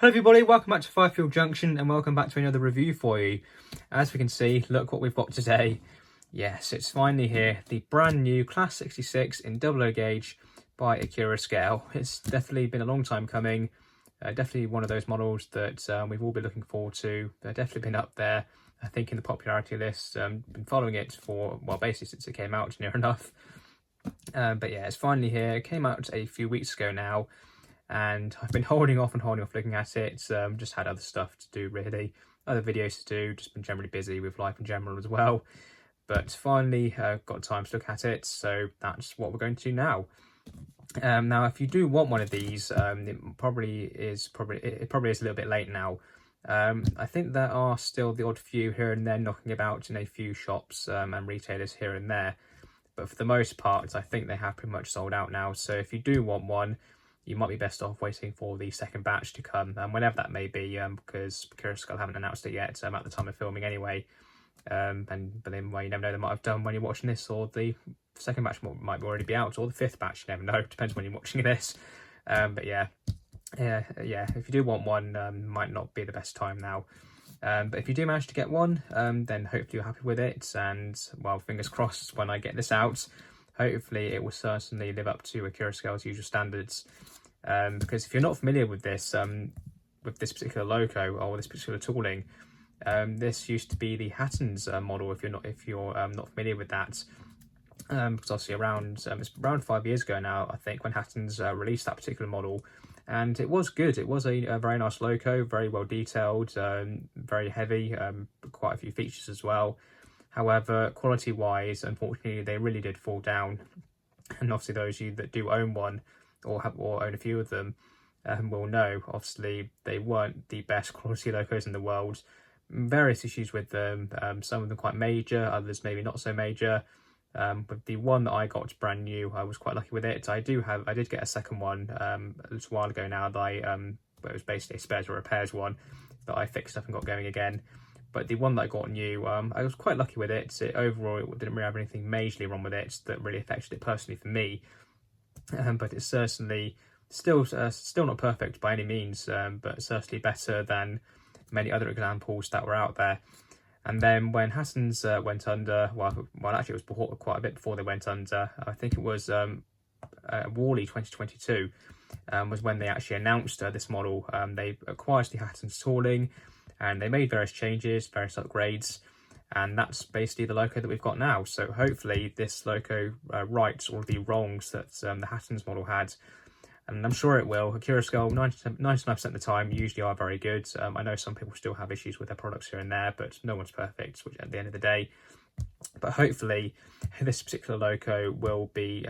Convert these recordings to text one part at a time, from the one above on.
Hello everybody, welcome back to Firefield Junction and welcome back to another review for you. As we can see, look what we've got today. Yes, it's finally here, the brand new Class 66 in 00 gauge by Accurascale. It's definitely been a long time coming, definitely one of those models that we've all been looking forward to. They've definitely been up there, I think, in the popularity list. Been following it for, well, basically since it came out, near enough. But yeah, it's finally here. It came out a few weeks ago now, and I've been holding off looking at it. Just had other stuff to do, really, other videos to do, just been generally busy with life in general as well. But finally got time to look at it, so that's what we're going to do now. Now, if you do want one of these, it probably is a little bit late now. I think there are still the odd few here and there knocking about in a few shops and retailers here and there, but for the most part, I think they have pretty much sold out now. So if you do want one, you might be best off waiting for the second batch to come, whenever that may be, because Accurascale haven't announced it yet at the time of filming anyway. But then, well, you never know, they might have done when you're watching this, or the second batch might already be out, or the fifth batch, you never know, depends when you're watching this. But yeah, if you do want one, might not be the best time now. But if you do manage to get one, then hopefully you're happy with it, and, well, fingers crossed when I get this out, hopefully it will certainly live up to Accurascale's usual standards. Because if you're not familiar with this particular loco or this particular tooling, this used to be the Hatton's model. If you're not familiar with that, because obviously it's around 5 years ago now, I think, when Hatton's released that particular model, and it was good. It was a very nice loco, very well detailed, very heavy, quite a few features as well. However, quality-wise, unfortunately, they really did fall down. And obviously, those of you that do own one or own a few of them will know, obviously, they weren't the best quality locos in the world. Various issues with them, some of them quite major, others maybe not so major. But the one that I got brand new, I was quite lucky with it. I did get a second one a little while ago now that it was basically a spares or repairs one that I fixed up and got going again. But the one that I got new, I was quite lucky with it. Overall, it didn't really have anything majorly wrong with it that really affected it personally for me. But it's certainly still not perfect by any means, but certainly better than many other examples that were out there. And then when Hatton's went under, well, actually it was quite a bit before they went under. I think it was Wally 2022 was when they actually announced this model. They acquired the Hatton's tooling, and they made various changes, various upgrades, and that's basically the loco that we've got now. So hopefully this loco rights all the wrongs that the Hatton's model had, and I'm sure it will. Accurascale 99% of the time usually are very good. I know some people still have issues with their products here and there, but no one's perfect, which at the end of the day. But hopefully this particular loco will be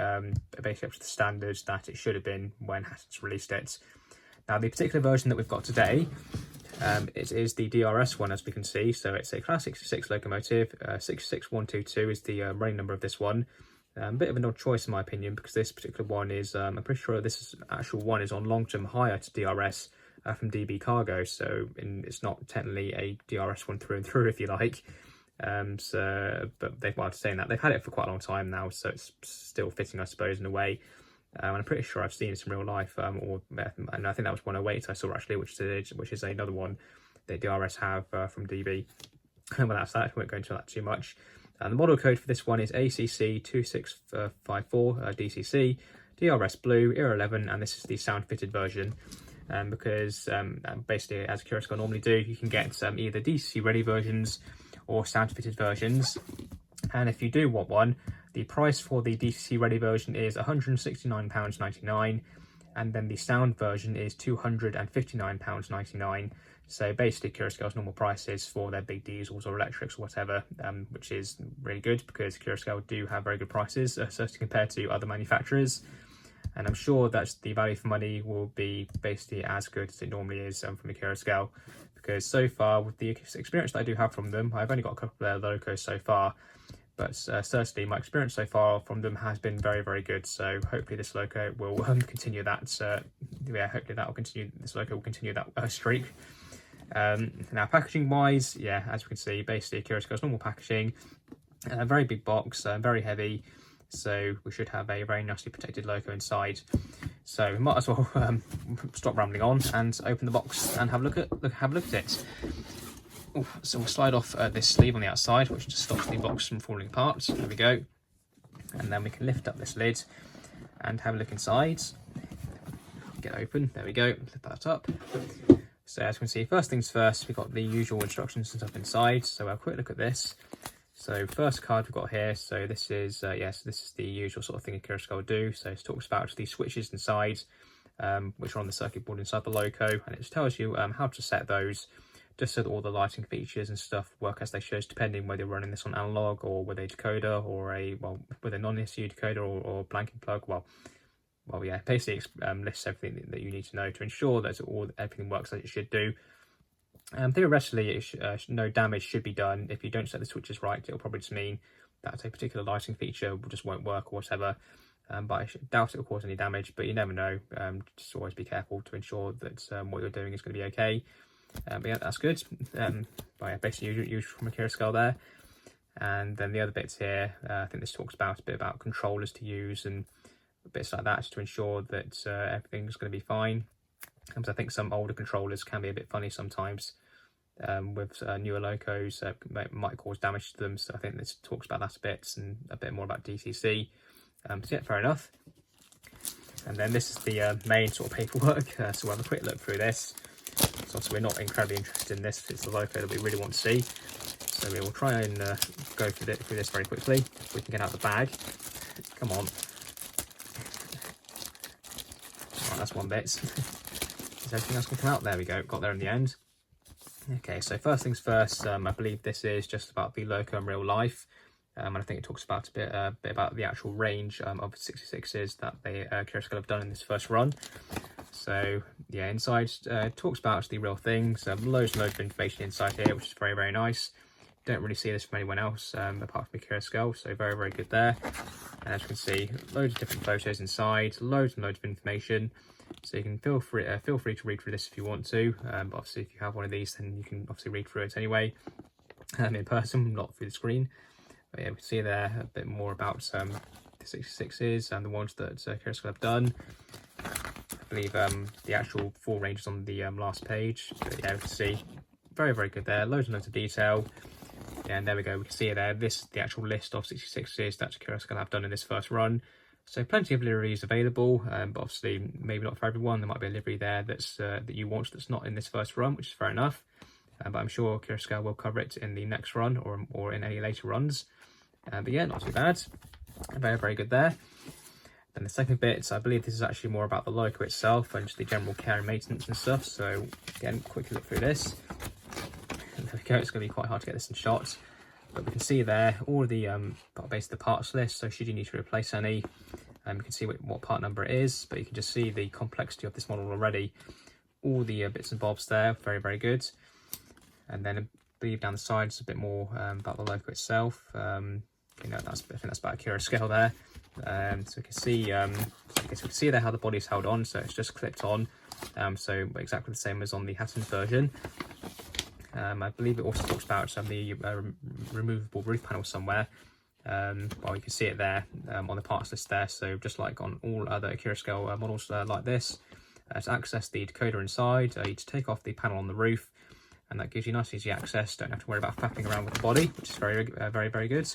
basically up to the standards that it should have been when Hatton's released it. Now, the particular version that we've got today, it is the DRS one, as we can see. So it's a Class 66 locomotive. 66122 is the running number of this one. A bit of an odd choice in my opinion, because this particular one is, I'm pretty sure this actual one is on long-term hire to DRS from DB Cargo. So it's not technically a DRS one through and through, if you like. But saying that, they've had it for quite a long time now, so it's still fitting, I suppose, in a way. And I'm pretty sure I've seen it in real life, and I think that was 108 I saw actually, which is another one that DRS have from DB. Well, that's that. We won't go into that too much. And the model code for this one is ACC 2654 DCC, DRS Blue, Era 11, and this is the sound fitted version. Because basically, as Accurascale normally do, you can get either DCC ready versions or sound fitted versions. And if you do want one, the price for the DCC ready version is £169.99, and then the sound version is £259.99. So basically Accurascale's normal prices for their big diesels or electrics or whatever, which is really good because Accurascale do have very good prices, certainly compared to other manufacturers. And I'm sure that the value for money will be basically as good as it normally is from Accurascale, because so far, with the experience that I do have from them, I've only got a couple of their locos so far, but certainly my experience so far from them has been very, very good. So hopefully this loco will continue that. Hopefully that will continue. This loco will continue that streak. Now, packaging wise, yeah, as we can see, basically Accurascale's normal packaging, very big box, very heavy. So we should have a very nicely protected loco inside. So we might as well stop rambling on and open the box and have a look at it. Ooh, so we'll slide off this sleeve on the outside, which just stops the box from falling apart. There we go. And then we can lift up this lid and have a look inside. Get open. There we go. Lift that up. So as you can see, first things first, we've got the usual instructions and stuff inside. So we'll have a quick look at this. So first card we've got here. So this is yes, this is the usual sort of thing Accurascale will do. So it talks about the switches inside, which are on the circuit board inside the loco, and it just tells you how to set those, just so that all the lighting features and stuff work as they should, depending whether you're running this on analog or with a decoder or with a non-ECU decoder or blanking plug. Well, yeah, basically lists everything that you need to know to ensure that everything works as it should do. Theoretically, no damage should be done. If you don't set the switches right, it'll probably just mean that a particular lighting feature just won't work or whatever. But I doubt it will cause any damage, but you never know. Just always be careful to ensure that what you're doing is going to be okay. But yeah, that's good. But yeah, basically usual from Accurascale there. And then the other bits here, I think this talks about a bit about controllers to use and bits like that, just to ensure that everything's going to be fine. Because I think some older controllers can be a bit funny sometimes with newer locos, might cause damage to them. So I think this talks about that a bit and a bit more about DCC. So yeah, fair enough. And then this is the main sort of paperwork. So we'll have a quick look through this. So obviously we're not incredibly interested in this, it's the loco that we really want to see. So we will try and go through this very quickly. If we can get out the bag. Come on. Right, that's one bit. Is everything else can come out? There we go, got there in the end. Okay, so first things first, I believe this is just about the loco in real life. And I think it talks about a bit about the actual range of 66s that they Accurascale have done in this first run. So yeah, inside talks about the real things. Loads and loads of information inside here, which is very, very nice. Don't really see this from anyone else apart from Accurascale, so very, very good there. And as you can see, loads of different photos inside, loads and loads of information. So you can feel free to read through this if you want to. But obviously, if you have one of these, then you can obviously read through it anyway, in person, not through the screen. But yeah, we can see there a bit more about the 66s and the ones that Accurascale have done. I believe the actual full range is on the last page. But yeah, we can see very, very good there. Loads and loads of detail. Yeah, and there we go. We can see there. This is the actual list of 66s that Accurascale have done in this first run. So plenty of liveries available, but obviously maybe not for everyone. There might be a livery there that's that you want that's not in this first run, which is fair enough. But I'm sure Accurascale will cover it in the next run or in any later runs. But yeah, not too bad. Very, very good there. Then the second bit, I believe this is actually more about the loco itself and just the general care and maintenance and stuff. So again, quickly look through this. And there we go. It's going to be quite hard to get this in shot. But we can see there all of the basically the parts list. So should you need to replace any, you can see what part number it is. But you can just see the complexity of this model already. All the bits and bobs there, very, very good. And then I believe down the sides a bit more about the loco itself. You know, I think that's about Accurascale there. So we can see, there how the body's held on. So it's just clipped on. So exactly the same as on the Hatton version. I believe it also talks about the removable roof panel somewhere. Well, you can see it there on the parts list there. So just like on all other Accurascale models like this, to access the decoder inside, you need to take off the panel on the roof, and that gives you nice easy access. Don't have to worry about faffing around with the body, which is very, very, very good.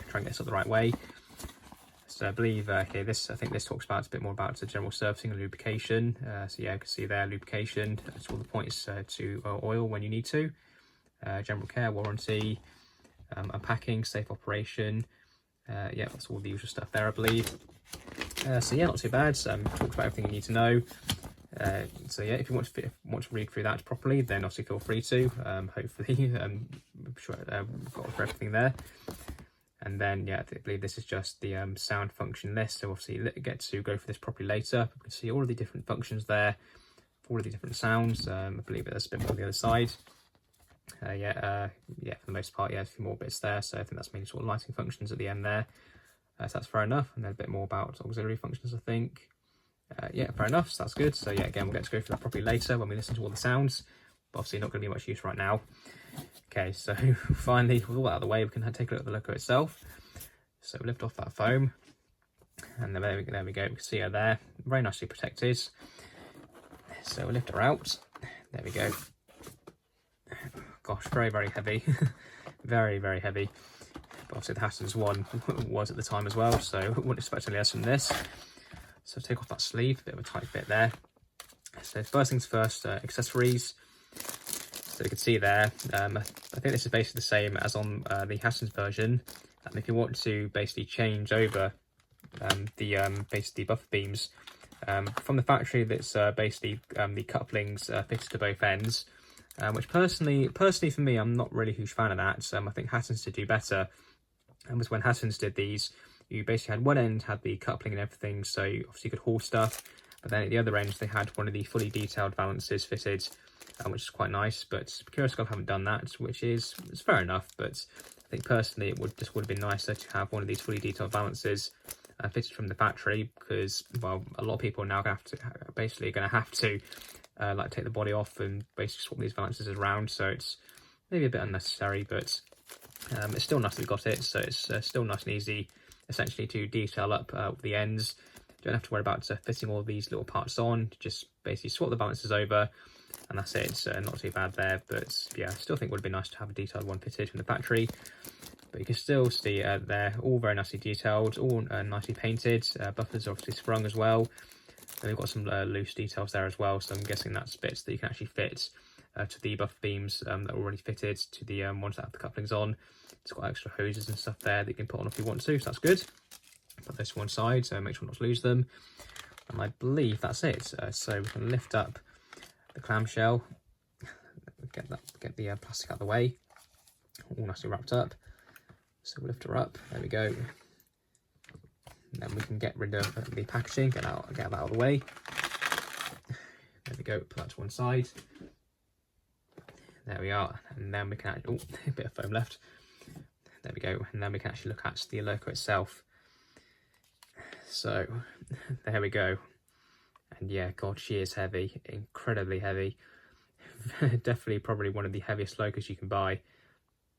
Try and get this up the right way. So I believe here, I think this talks about a bit more about the general servicing and lubrication. So yeah, you can see there lubrication. That's all the points to oil when you need to. General care, warranty, unpacking, safe operation. Yeah, that's all the usual stuff there, I believe. So yeah, not too bad. Talks about everything you need to know. So yeah, if you want to read through that properly, then obviously feel free to. Hopefully, I'm sure we've got for everything there. And then yeah, I believe this is just the sound function list. So obviously get to go for this properly later. You can see all of the different functions there, all of the different sounds. I believe there's a bit more on the other side. Yeah, for the most part, yeah, a few more bits there. So I think that's mainly sort of lighting functions at the end there. So that's fair enough. And then a bit more about auxiliary functions, I think. Yeah, fair enough. So that's good. So yeah, again, we'll get to go through that properly later when we listen to all the sounds. But obviously not going to be much use right now. Okay, so finally, with all that out of the way, we can take a look at the loco itself. So we lift off that foam. And there we go, we can see her there, very nicely protected. So we'll lift her out, there we go. Gosh, very heavy, very heavy. But obviously the Hattons one was at the time as well, so I wouldn't expect any less from this. So take off that sleeve, a bit of a tight bit there. So first things first, accessories. So you can see there, I think this is basically the same as on the Hattons version. If you want to basically change over basically buffer beams from the factory, that's basically the couplings fitted to both ends, which personally for me, I'm not really a huge fan of that. I think Hattons did do better. And was when Hattons did these, you basically had one end had the coupling and everything, so you obviously could haul stuff. But then at the other end, they had one of the fully detailed balances fitted, which is quite nice. But Accurascale haven't done that, which is fair enough. But I think personally, it would have been nicer to have one of these fully detailed balances fitted from the factory, because well, a lot of people are now going to have to like take the body off and basically swap these balances around. So it's maybe a bit unnecessary, but it's still nice that we got it. So it's still nice and easy, essentially, to detail up the ends. You don't have to worry about fitting all these little parts on. Just basically swap the balances over, and that's it. It's not too bad there. But yeah, I still think it would be nice to have a detailed one fitted from the factory. But you can still see they're all very nicely detailed, all nicely painted. Buffers are obviously sprung as well. And we've got some loose details there as well. So I'm guessing that's bits that you can actually fit to the buffer beams that are already fitted to the ones that have the couplings on. It's got extra hoses and stuff there that you can put on if you want to, so that's good. Put this to one side, so make sure not to lose them. And I believe that's it. So we can lift up the clamshell, get the plastic out of the way, all nicely wrapped up. So we'll lift her up, there we go. And then we can get rid of the packaging, get that out of the way. There we go, put that to one side. There we are, and then we can actually, oh, a bit of foam left. There we go, and then we can actually look at the loco itself. So, there we go. And yeah, God, she is heavy, incredibly heavy. Definitely probably one of the heaviest locos you can buy.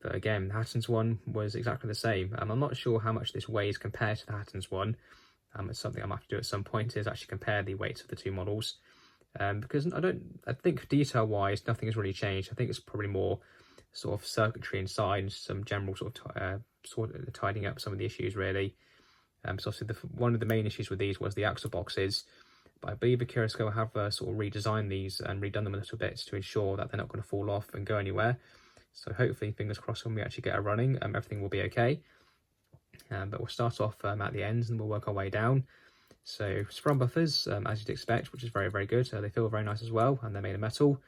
But again, the Hattons one was exactly the same. I'm not sure how much this weighs compared to the Hattons one. It's something I might have to do at some point, is actually compare the weights of the two models. Because I think detail wise, nothing has really changed. I think it's probably more sort of circuitry inside and some general sort of tidying up some of the issues really. So obviously one of the main issues with these was the axle boxes, but I believe Accurascale have sort of redesigned these and redone them a little bit to ensure that they're not going to fall off and go anywhere. So hopefully, fingers crossed, when we actually get her running, everything will be okay. But we'll start off at the ends and we'll work our way down. So sprung buffers, as you'd expect, which is very good. They feel very nice as well, and they're made of metal.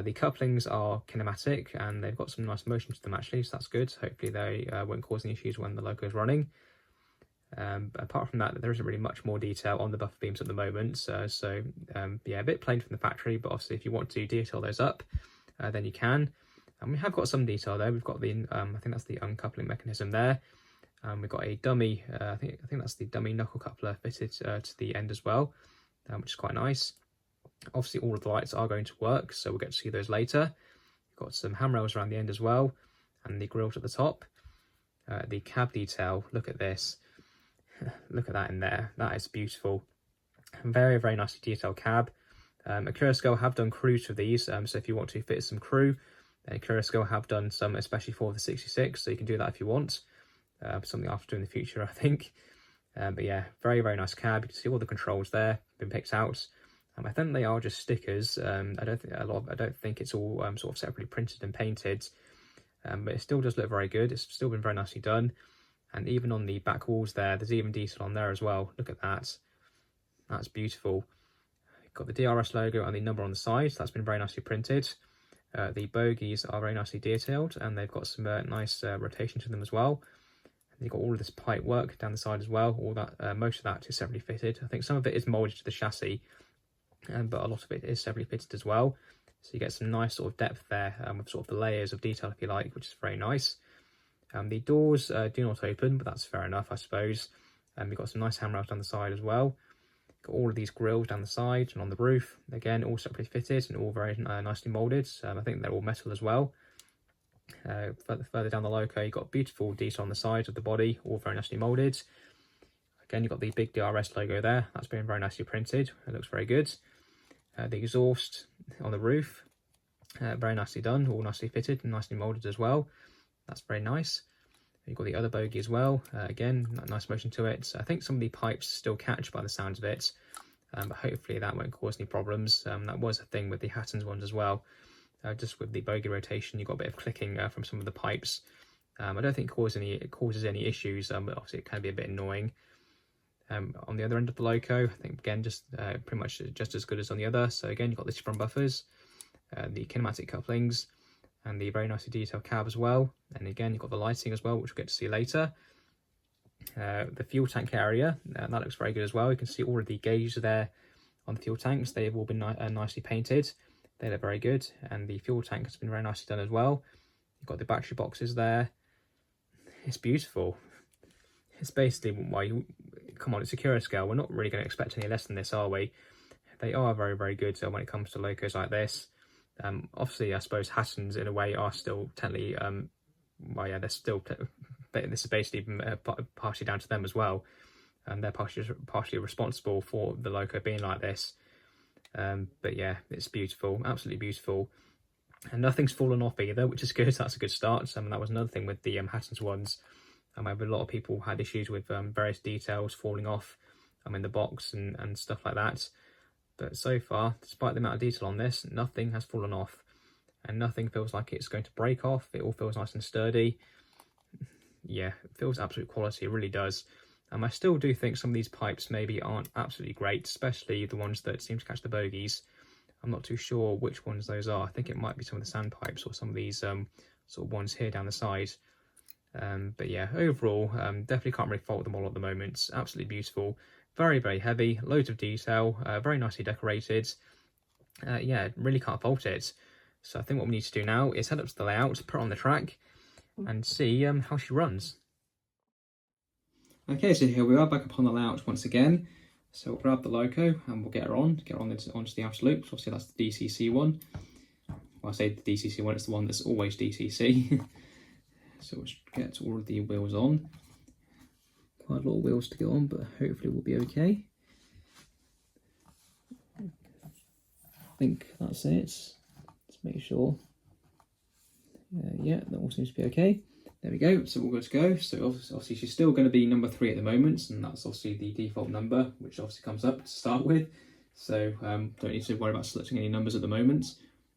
The couplings are kinematic, and they've got some nice motion to them actually, so that's good. Hopefully they won't cause any issues when the loco is running. Apart from that, there isn't really much more detail on the buffer beams at the moment. Yeah, a bit plain from the factory, but obviously if you want to detail those up, then you can. And we have got some detail there. We've got the, I think that's the uncoupling mechanism there. We've got a dummy, I think that's the dummy knuckle coupler fitted to the end as well, which is quite nice. Obviously all of the lights are going to work, so we'll get to see those later. We've got some handrails around the end as well, and the grills at the top. The cab detail, look at this. Look at that in there, that is beautiful. Very nicely detailed cab. Accurascale have done crews for these, so if you want to fit some crew, Accurascale have done some especially for the 66, so you can do that if you want. Something I'll have to do in the future, I think. But yeah, very nice cab. You can see all the controls there, been picked out. I think they are just stickers. I don't think it's all sort of separately printed and painted. But it still does look very good. It's still been very nicely done. And even on the back walls there's even detail on there as well. Look at that. That's beautiful. Got the DRS logo and the number on the side. So that's been very nicely printed. The bogies are very nicely detailed, and they've got some nice rotation to them as well. And you've got all of this pipe work down the side as well. All that, most of that is separately fitted. I think some of it is molded to the chassis, but a lot of it is separately fitted as well. So you get some nice sort of depth there with sort of the layers of detail, if you like, which is very nice. The doors do not open, but that's fair enough, I suppose. We've got some nice handrails down the side as well. Got all of these grills down the side and on the roof. Again, all separately fitted and all very nicely moulded. I think they're all metal as well. Further down the loco, you've got beautiful detail on the sides of the body, all very nicely moulded. Again, you've got the big DRS logo there. That's been very nicely printed. It looks very good. The exhaust on the roof, very nicely done, all nicely fitted and nicely moulded as well. That's very nice. You've got the other bogie as well. Again, nice motion to it. I think some of the pipes still catch by the sounds of it, but hopefully that won't cause any problems. That was a thing with the Hattons ones as well. Just with the bogie rotation, you've got a bit of clicking from some of the pipes. I don't think it causes any issues, but obviously it can be a bit annoying. On the other end of the loco, I think again just pretty much just as good as on the other. So again, you've got the front buffers, the kinematic couplings, and the very nicely detailed cab as well. And again, you've got the lighting as well, which we'll get to see later. The fuel tank area, that looks very good as well. You can see all of the gauges there on the fuel tanks. They have all been nicely painted. They look very good, and the fuel tank has been very nicely done as well. You've got the battery boxes there. It's beautiful. It's basically why come on, it's Accurascale. We're not really going to expect any less than this, are we? They are very, very good. So when it comes to locos like this, obviously, I suppose Hattons in a way are still technically, well, yeah, they're still. This is basically partially down to them as well, and they're partially responsible for the loco being like this. But yeah, it's beautiful, absolutely beautiful, and nothing's fallen off either, which is good. That's a good start. That was another thing with the Hattons ones. A lot of people had issues with various details falling off in the box and stuff like that. But so far, despite the amount of detail on this, nothing has fallen off. And nothing feels like it's going to break off. It all feels nice and sturdy. Yeah, it feels absolute quality, it really does. I still do think some of these pipes maybe aren't absolutely great, especially the ones that seem to catch the bogies. I'm not too sure which ones those are. I think it might be some of the sand pipes or some of these sort of ones here down the side. But yeah, overall, definitely can't really fault them all at the moment. It's absolutely beautiful, very, very heavy, loads of detail, very nicely decorated. Yeah, really can't fault it. So I think what we need to do now is head up to the layout, put her on the track, and see how she runs. Okay, so here we are back up on the layout once again. So we'll grab the loco and we'll get her onto the outer loop. Obviously that's the DCC one. Well, I say the DCC one, it's the one that's always DCC. So we'll get all of the wheels on. Quite a lot of wheels to go on, but hopefully we'll be okay. I think that's it. Let's make sure. Yeah, that all seems to be okay. There we go, so we're good to go. So obviously she's still going to be number 3 at the moment, and that's obviously the default number, which obviously comes up to start with. So don't need to worry about selecting any numbers at the moment.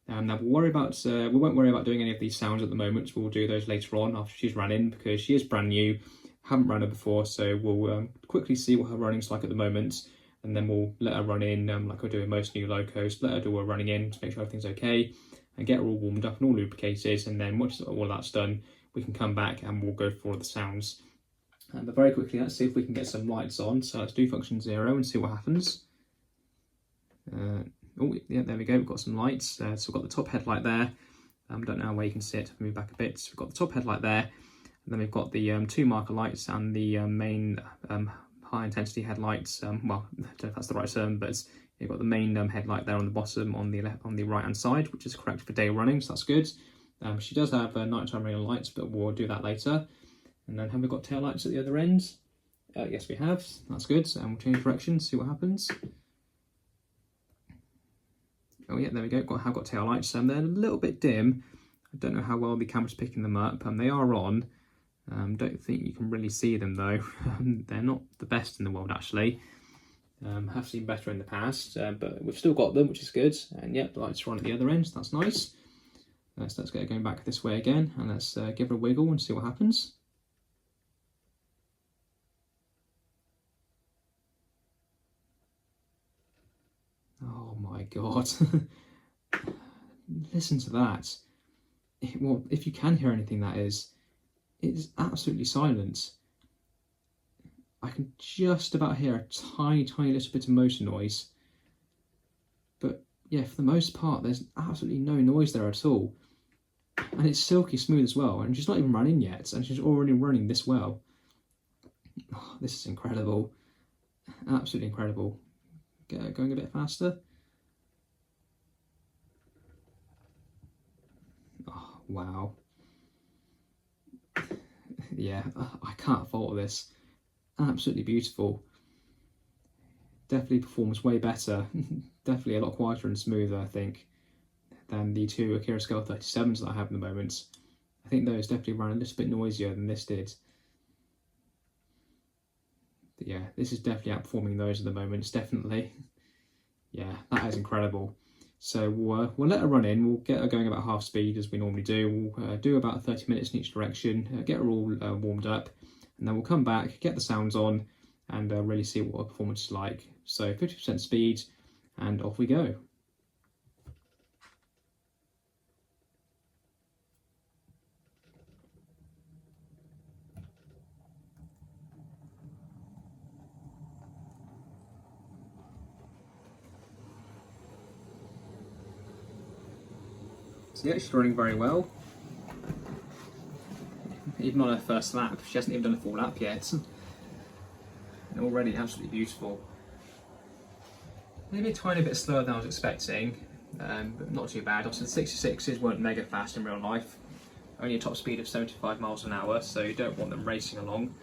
Now we won't worry about doing any of these sounds at the moment. We'll do those later on after she's run in, because she is brand new, haven't run her before. So we'll quickly see what her running's like at the moment, and then we'll let her run in like I do with most new locos. Let her do her running in to make sure everything's okay, and get her all warmed up and all lubricated. And then once all that's done, we can come back and we'll go for the sounds. But very quickly, let's see if we can get some lights on. So let's do function 0 and see what happens. Oh, yeah, there we go. We've got some lights. So we've got the top headlight there. Don't know where you can see it. Move back a bit. So we've got the top headlight there, and then we've got the 2 marker lights and the main high intensity headlights. Well, I don't know if that's the right term, but you've got the main headlight there on the bottom on the right hand side, which is correct for day running. So that's good. She does have nighttime running lights, but we'll do that later. And then have we got tail lights at the other end? Yes, we have. That's good. And we'll change direction, see what happens. Oh yeah, there we go. Have got tail lights. They're a little bit dim. I don't know how well the camera's picking them up. They are on. Don't think you can really see them though. They're not the best in the world actually. Have seen better in the past, but we've still got them, which is good. And yeah, the lights are on at the other end. So that's nice. Let's get it going back this way again, and let's give her a wiggle and see what happens. Oh my god. Listen to that. Well, if you can hear anything, that is, it is absolutely silent. I can just about hear a tiny little bit of motor noise. But yeah, for the most part, there's absolutely no noise there at all. And it's silky smooth as well, and she's not even run in yet, and she's already running this well. Oh, this is incredible. Absolutely incredible. Going a bit faster. Oh, wow. Yeah, I can't fault this. Absolutely beautiful. definitely performs way better, definitely a lot quieter and smoother, I think, than the two Accurascale 37s that I have at the moment. I think those definitely ran a little bit noisier than this did. But yeah, this is definitely outperforming those at the moment, definitely. Yeah, that is incredible. So we'll let her run in, we'll get her going about half speed as we normally do. We'll do about 30 minutes in each direction, get her all warmed up, and then we'll come back, get the sounds on, and really see what her performance is like. So 50% speed, and off we go. So yeah, she's running very well. Even on her first lap, she hasn't even done a full lap yet. And already absolutely beautiful. Maybe a tiny bit slower than I was expecting, but not too bad. Obviously the 66s weren't mega fast in real life. Only a top speed of 75 miles an hour, so you don't want them racing along.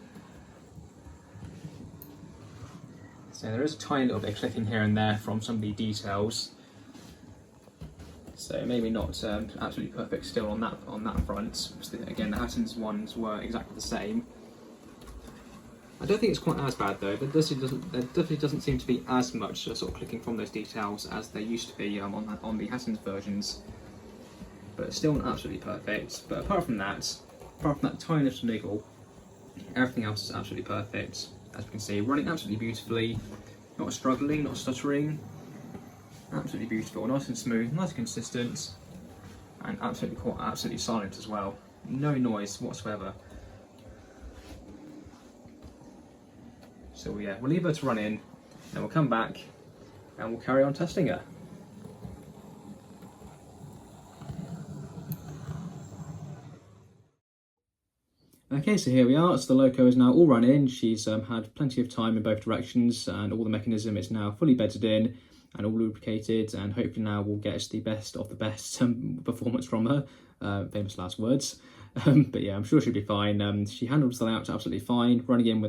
So there is a tiny little bit of clicking here and there from some of the details. So maybe not absolutely perfect still on that front. Again, the Hattons ones were exactly the same. I don't think it's quite as bad though. There definitely doesn't seem to be as much sort of clicking from those details as there used to be on the Hattons versions. But still not absolutely perfect. But apart from that tiny little niggle, everything else is absolutely perfect. As you can see, running absolutely beautifully, not struggling, not stuttering. Absolutely beautiful, nice and smooth, nice and consistent, and absolutely silent as well. No noise whatsoever. So yeah, we'll leave her to run in, then we'll come back and we'll carry on testing her. Okay, so here we are. So the loco is now all run in. She's had plenty of time in both directions, and all the mechanism is now fully bedded in and all lubricated, and hopefully now we'll get the best of the best performance from her. Famous last words. But yeah, I'm sure she'll be fine. She handled the layout absolutely fine. Running in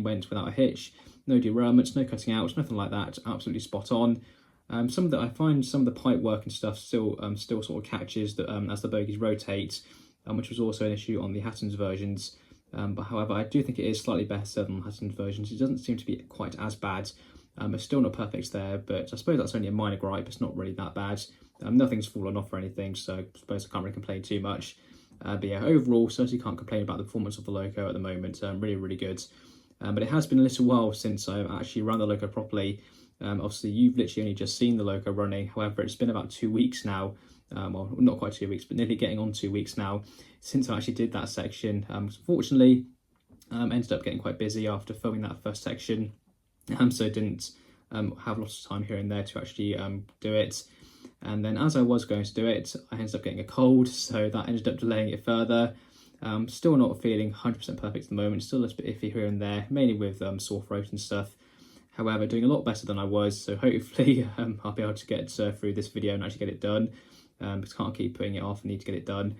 went without a hitch. No derailments, no cutting outs, nothing like that. Absolutely spot on. I find some of the pipe work and stuff still sort of catches as the bogies rotate, which was also an issue on the Hattons versions. But however, I do think it is slightly better than the Hattons versions. It doesn't seem to be quite as bad. It's still not perfect there, but I suppose that's only a minor gripe. It's not really that bad. Nothing's fallen off or anything, so I suppose I can't really complain too much. But yeah, overall, certainly can't complain about the performance of the loco at the moment. Really, really good. But it has been a little while since I've actually run the loco properly. Obviously, you've literally only just seen the loco running. However, it's been about 2 weeks now. Well, not quite 2 weeks, but nearly getting on 2 weeks now since I actually did that section. Unfortunately, ended up getting quite busy after filming that first section. So didn't have lots of time here and there to actually do it. And then as I was going to do it, I ended up getting a cold, so that ended up delaying it further. Still not feeling 100% perfect at the moment, still a little bit iffy here and there, mainly with sore throat and stuff. However, doing a lot better than I was, so hopefully I'll be able to get through this video and actually get it done, because I can't keep putting it off, I need to get it done.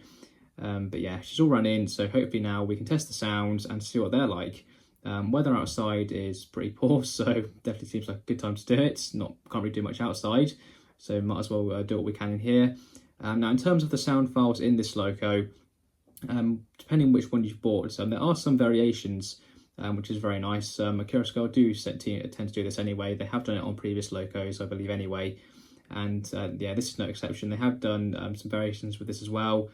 But yeah, she's all run in, so hopefully now we can test the sounds and see what they're like. Weather outside is pretty poor, so definitely seems like a good time to do it. Can't really do much outside, so might as well do what we can in here. Now, in terms of the sound files in this loco, depending on which one you've bought, there are some variations, which is very nice. Accurascale do tend to do this anyway. They have done it on previous locos, I believe, anyway. And yeah, this is no exception. They have done some variations with this as well.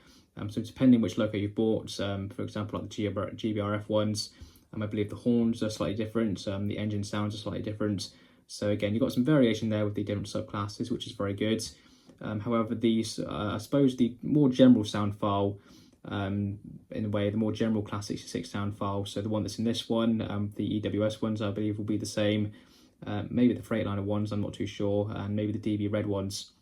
So depending which loco you've bought, for example, like the GBRF ones, I believe the horns are slightly different, the engine sounds are slightly different. So again, you've got some variation there with the different subclasses, which is very good. However, these, I suppose the more general sound file, in a way, the more general Class 66 sound file, so the one that's in this one, the EWS ones I believe will be the same. Maybe the Freightliner ones, I'm not too sure, and maybe the DB Red ones.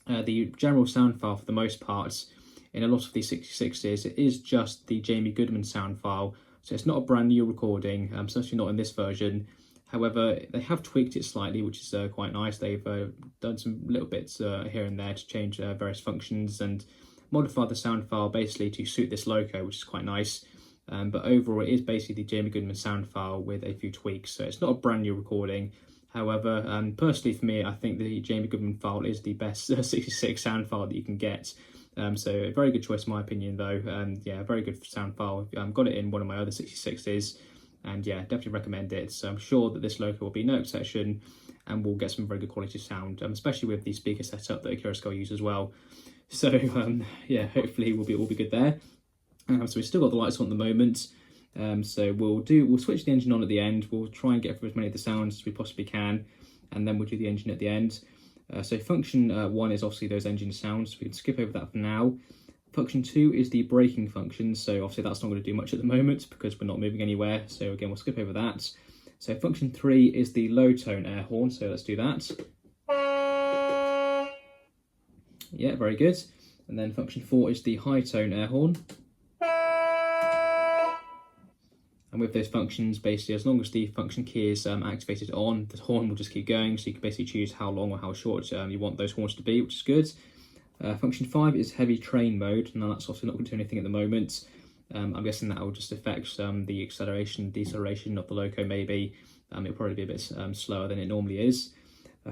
The general sound file for the most part, in a lot of these 66s, it is just the Jamie Goodman sound file. So it's not a brand new recording, certainly not in this version. However, they have tweaked it slightly, which is quite nice. They've done some little bits here and there to change various functions and modify the sound file basically to suit this loco, which is quite nice. But overall, it is basically the Jamie Goodman sound file with a few tweaks. So it's not a brand new recording. However, personally for me, I think the Jamie Goodman file is the best 66 sound file that you can get. So a very good choice in my opinion though. Yeah, very good sound file. Got it in one of my other 66s, and yeah, definitely recommend it. So I'm sure that this loco will be no exception, and we'll get some very good quality sound, especially with the speaker setup that Accurascale uses as well. So yeah, hopefully we'll be good there. So we've still got the lights on at the moment. So we'll switch the engine on at the end. We'll try and get through as many of the sounds as we possibly can, and then we'll do the engine at the end. So function 1 is obviously those engine sounds. We can skip over that for now. Function 2 is the braking function. So obviously that's not going to do much at the moment because we're not moving anywhere. So again, we'll skip over that. So function 3 is the low tone air horn. So let's do that. Yeah, very good. And then function 4 is the high tone air horn. And with those functions, basically, as long as the function key is activated on, the horn will just keep going. So you can basically choose how long or how short you want those horns to be, which is good. Function 5 is heavy train mode. Now that's obviously not going to do anything at the moment. I'm guessing that will just affect the acceleration, deceleration of the loco maybe. It'll probably be a bit slower than it normally is.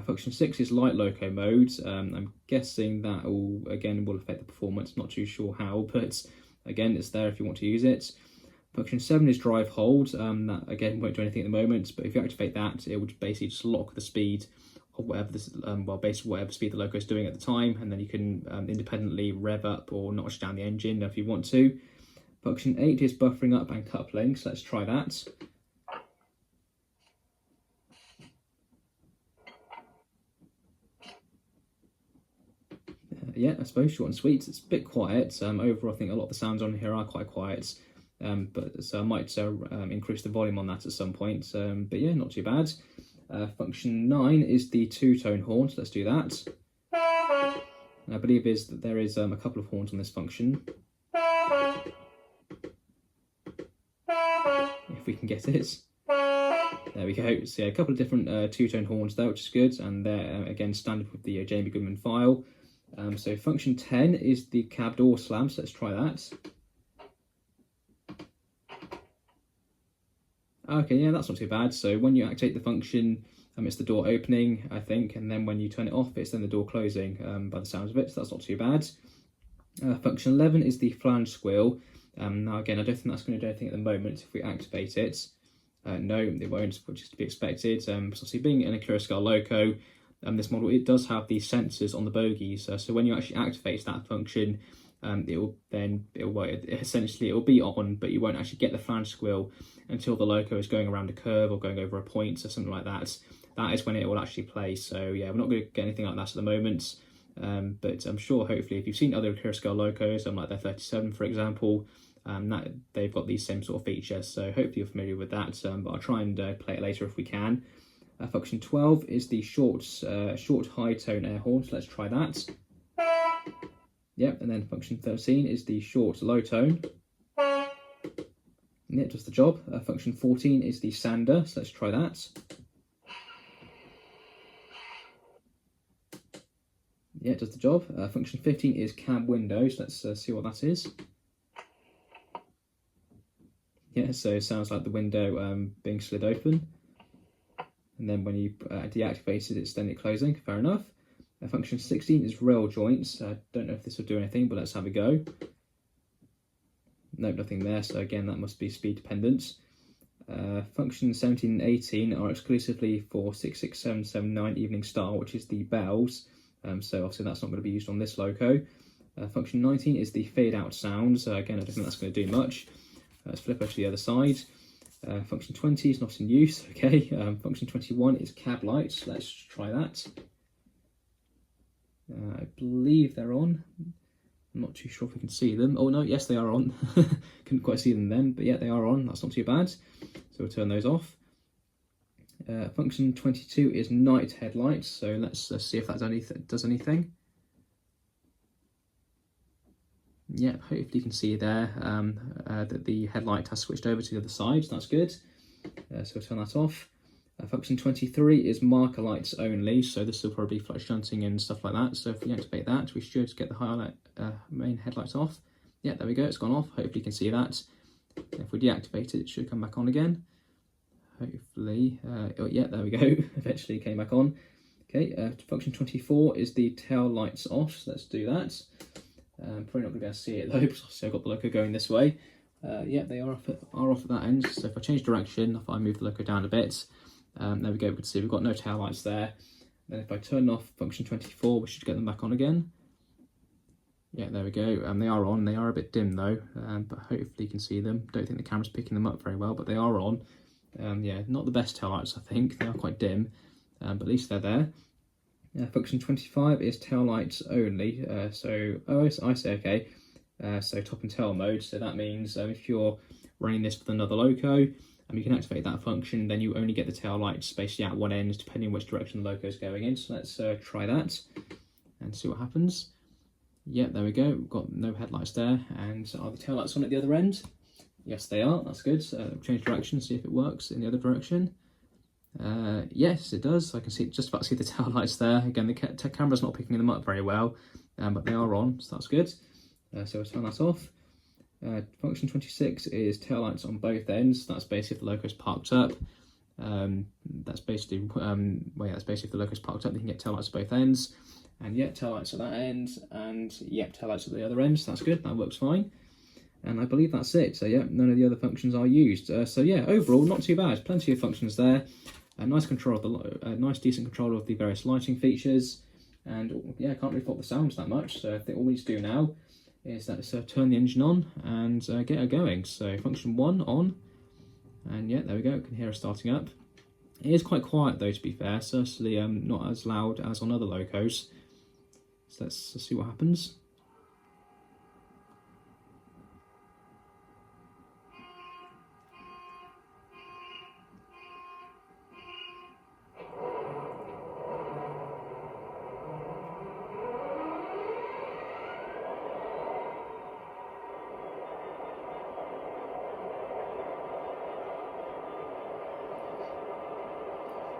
Function 6 is light loco mode. I'm guessing that will affect the performance. Not too sure how, but again, it's there if you want to use it. Function 7 is drive hold. That again won't do anything at the moment, but if you activate that, it would basically just lock the speed of whatever this, basically whatever speed the loco is doing at the time, and then you can independently rev up or notch down the engine if you want to. Function 8 is buffering up and coupling, so let's try that. Yeah, I suppose short and sweet. It's a bit quiet. Overall, I think a lot of the sounds on here are quite quiet. But so I might increase the volume on that at some point. But yeah, not too bad. Function 9 is the two-tone horn, so let's do that. And I believe that there is a couple of horns on this function. If we can get it. There we go. So yeah, a couple of different two-tone horns there, which is good. And they're, again, standard with the Jamie Goodman file. So function 10 is the cab door slam, so let's try that. Okay, yeah, that's not too bad. So when you activate the function, it's the door opening, I think, and then when you turn it off, it's then the door closing by the sounds of it, so that's not too bad. Function 11 is the flange squeal. Now again, I don't think that's going to do anything at the moment if we activate it. No, it won't, which is to be expected. Obviously being an Accurascale loco, this model, it does have these sensors on the bogies, so when you actually activate that function, essentially it will be on, but you won't actually get the flange squeal until the loco is going around a curve or going over a point or something like that. That is when it will actually play. So yeah, we're not going to get anything like that at the moment, but I'm sure hopefully if you've seen other Accurascale locos, like their 37 for example, that they've got these same sort of features, so hopefully you're familiar with that, but I'll try and play it later if we can. Function 12 is the short high tone air horn, so let's try that. Yep, and then function 13 is the short low tone. Yeah, it does the job. Function 14 is the sander, so let's try that. Yeah, it does the job. Function 15 is cab windows, let's see what that is. Yeah, so it sounds like the window being slid open. And then when you deactivate it, it's then closing, fair enough. Function 16 is rail joints. I don't know if this will do anything, but let's have a go. Nope, nothing there, so again, that must be speed dependent. Function 17 and 18 are exclusively for 66779 Evening Star, which is the bells. So obviously that's not going to be used on this loco. Function 19 is the fade out sounds. Again, I don't think that's going to do much. Let's flip over to the other side. Function 20 is not in use, okay. Function 21 is cab lights, let's try that. I believe they're on. I'm not too sure if we can see them. Oh no, yes they are on. Couldn't quite see them then, but yeah, they are on, that's not too bad. So we'll turn those off. Function 22 is night headlights, so let's see if that does anything. Yeah, hopefully you can see there that the headlight has switched over to the other side, so that's good. So we'll turn that off. Function 23 is marker lights only, so this will probably be flash shunting and stuff like that. So if we activate that, we should get the highlight main headlights off. Yeah, there we go, it's gone off. Hopefully you can see that. If we deactivate it, it should come back on again. hopefully. Oh, yeah, there we go. Eventually came back on. Okay, function 24 is the tail lights off, so let's do that. Probably not going to be able to see it though, because I've got the loco going this way. Yeah, they are off at that end. So if I change direction, if I move the loco down a bit, there we go. We can see we've got no tail lights there. Then if I turn off function 24, we should get them back on again. Yeah, there we go. They are on. They are a bit dim though, but hopefully you can see them. Don't think the camera's picking them up very well, but they are on. Yeah, not the best tail lights, I think. They are quite dim, but at least they're there. Function 25 is tail lights only. I say okay. So top and tail mode. So that means if you're running this with another loco, you can activate that function. Then you only get the tail lights basically at one end, depending on which direction the loco is going in. So let's try that and see what happens. Yeah, there we go. We've got no headlights there. And are the tail lights on at the other end? Yes, they are. That's good. Change direction, see if it works in the other direction. Yes, it does. I can see just about see the tail lights there. Again, the camera's not picking them up very well, but they are on, so that's good. So we'll turn that off. Function 26 is tail lights on both ends. That's basically if the loco's parked up. That's basically that's basically if the loco's parked up, you can get tail lights at both ends. And yeah, tail lights at that end, and yeah, tail lights at the other end. So that's good. That works fine. And I believe that's it. So yeah, none of the other functions are used. So yeah, overall not too bad. Plenty of functions there. Nice control of the nice decent control of the various lighting features, and yeah, I can't really fault the sounds that much. So I think all we need to do now is that turn the engine on and get her going. So function 1 on, and yeah, there we go. You can hear her starting up. It is quite quiet though, to be fair. Certainly not as loud as on other locos. So let's see what happens.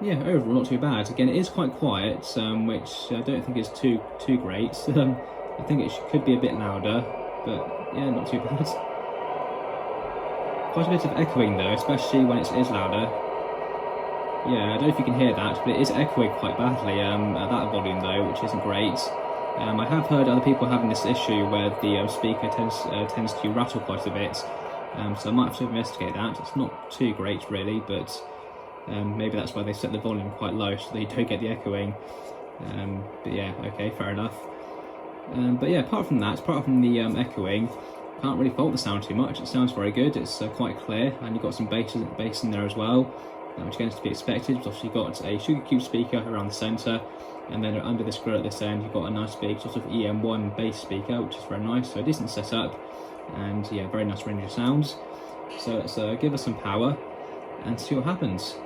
Yeah, overall not too bad. Again, it is quite quiet, which I don't think is too great. I think it could be a bit louder, but yeah, not too bad. Quite a bit of echoing though, especially when it is louder. Yeah, I don't know if you can hear that, but it is echoing quite badly at that volume though, which isn't great. I have heard other people having this issue where the speaker tends to rattle quite a bit, so I might have to investigate that. It's not too great really, but maybe that's why they set the volume quite low so they don't get the echoing. But yeah, okay, fair enough. But yeah, apart from the echoing, can't really fault the sound too much. It sounds very good. It's quite clear, and you've got some bass in there as well, which again is to be expected. You've obviously got a sugar cube speaker around the centre, and then under this grill at this end, you've got a nice big sort of EM1 bass speaker, which is very nice. So a decent setup, and yeah, very nice range of sounds. So let's give us some power and see what happens.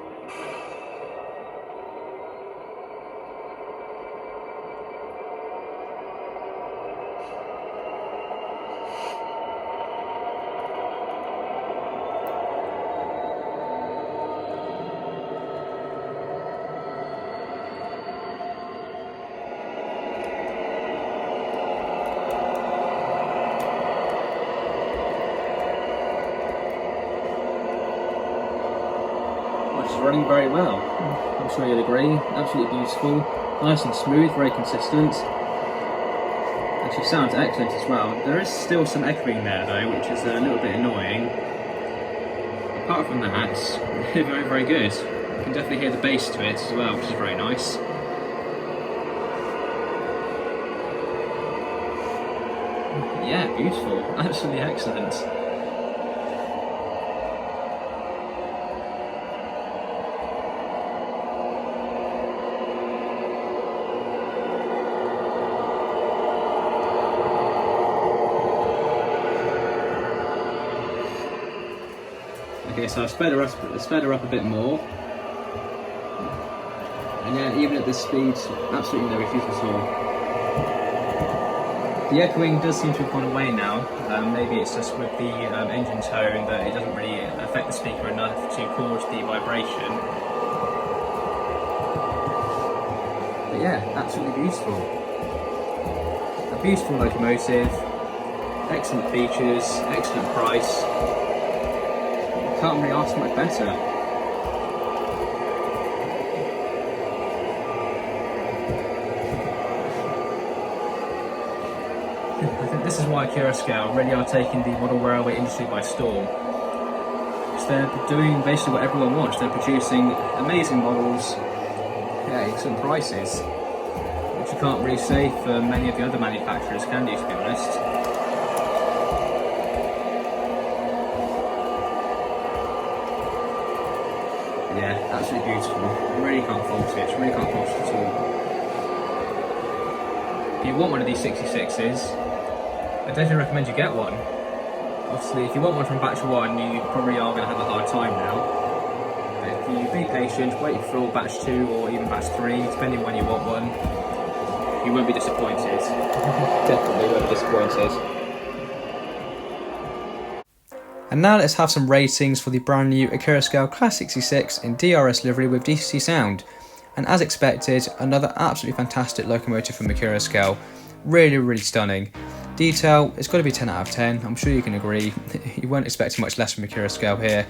Running very well. I'm sure you'll agree. Absolutely beautiful, nice and smooth, very consistent. Actually sounds excellent as well. There is still some echoing there though, which is a little bit annoying. Apart from that, very, very good. You can definitely hear the bass to it as well, which is very nice. Yeah, beautiful. Absolutely excellent. Okay, so I've sped her up a bit more, and yeah, even at this speed, absolutely no issues at all. The echoing does seem to have gone away now. Maybe it's just with the engine tone that it doesn't really affect the speaker enough to cause the vibration. But yeah, absolutely beautiful. A beautiful locomotive, excellent features, excellent price. Can't really ask much better. this is why Accurascale really are taking the model railway industry by storm. So they're doing basically what everyone wants. They're producing amazing models at excellent prices, which you can't really say for many of the other manufacturers, can you, to be honest? Yeah, absolutely beautiful. I really can't fault it. Really can't fault it at all. If you want one of these 66s, I definitely recommend you get one. Obviously, if you want one from batch 1, you probably are going to have a hard time now. But if you be patient, wait for batch 2 or even batch 3, depending when you want one, you won't be disappointed. Definitely won't be disappointed. And now let's have some ratings for the brand new Accurascale Class 66 in DRS livery with DCC sound. And as expected, another absolutely fantastic locomotive from Accurascale. Really stunning. Detail, it's got to be 10 out of 10, I'm sure you can agree. You weren't expecting much less from Accurascale here.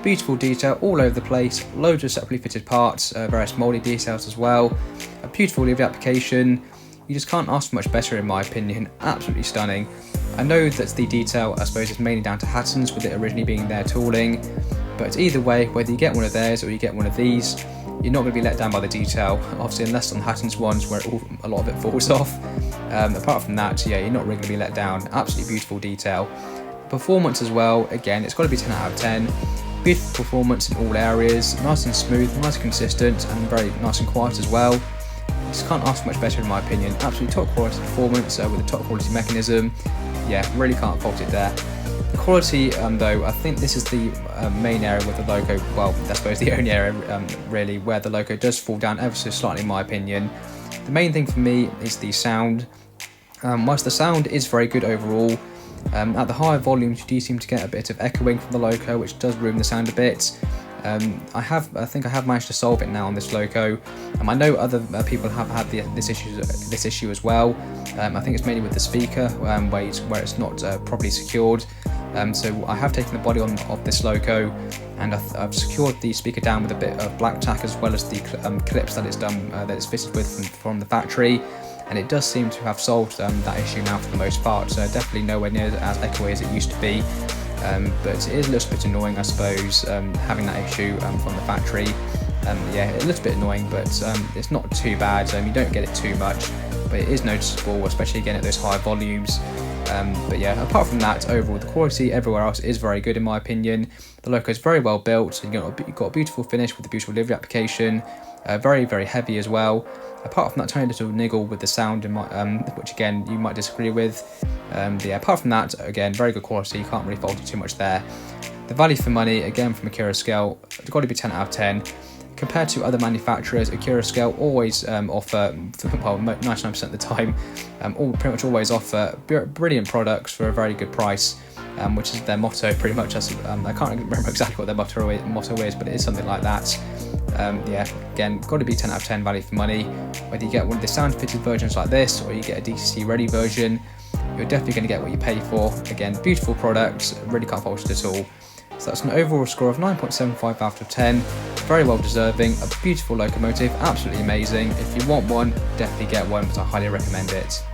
Beautiful detail all over the place, loads of separately fitted parts, various mouldy details as well. A beautiful livery application. You just can't ask for much better in my opinion, absolutely stunning. I know that the detail, I suppose, is mainly down to Hatton's with it originally being their tooling, but either way, whether you get one of theirs or you get one of these, you're not going to be let down by the detail, obviously unless on Hatton's ones where a lot of it falls off. Apart from that, yeah, you're not really going to be let down. Absolutely beautiful detail. Performance as well, again, it's got to be 10 out of 10. Beautiful performance in all areas, nice and smooth, nice and consistent, and very nice and quiet as well. Just can't ask for much better in my opinion. Absolutely top quality performance with a top quality mechanism. Yeah, really can't fault it there. The quality though, I think this is the main area with the logo, well, I suppose the only area really where the logo does fall down ever so slightly in my opinion. The main thing for me is the sound. Whilst the sound is very good overall, at the higher volumes you do seem to get a bit of echoing from the loco, which does ruin the sound a bit. I think I have managed to solve it now on this loco. I know other people have had this issue as well. I think it's mainly with the speaker where it's not properly secured. So I have taken the body of this loco and I've secured the speaker down with a bit of black tack as well as the clips that it's done that it's fitted with from the factory, and it does seem to have solved that issue now for the most part. So definitely nowhere near as echoey as it used to be. But it is a little bit annoying, I suppose, having that issue from the factory. Yeah, a little bit annoying, but it's not too bad. You don't get it too much, but it is noticeable, especially again at those higher volumes. But yeah, apart from that, overall the quality everywhere else is very good in my opinion. The loco is very well built. You've got a beautiful finish with a beautiful livery application. Very heavy as well. Apart from that tiny little niggle with the sound, which again you might disagree with. Yeah, apart from that, again, very good quality. You can't really fault it too much there. The value for money, again from Accurascale, it's got to be 10 out of 10. Compared to other manufacturers, Accurascale always offer, well, 99% of the time, pretty much always offer brilliant products for a very good price, which is their motto pretty much. I can't remember exactly what their motto is, but it is something like that. Yeah, again, got to be 10 out of 10 value for money. Whether you get one of the sound fitted versions like this or you get a DCC ready version, you're definitely going to get what you pay for. Again, beautiful products, really can't fault it at all. So that's an overall score of 9.75 out of 10, very well deserving, a beautiful locomotive, absolutely amazing. If you want one, definitely get one, but I highly recommend it.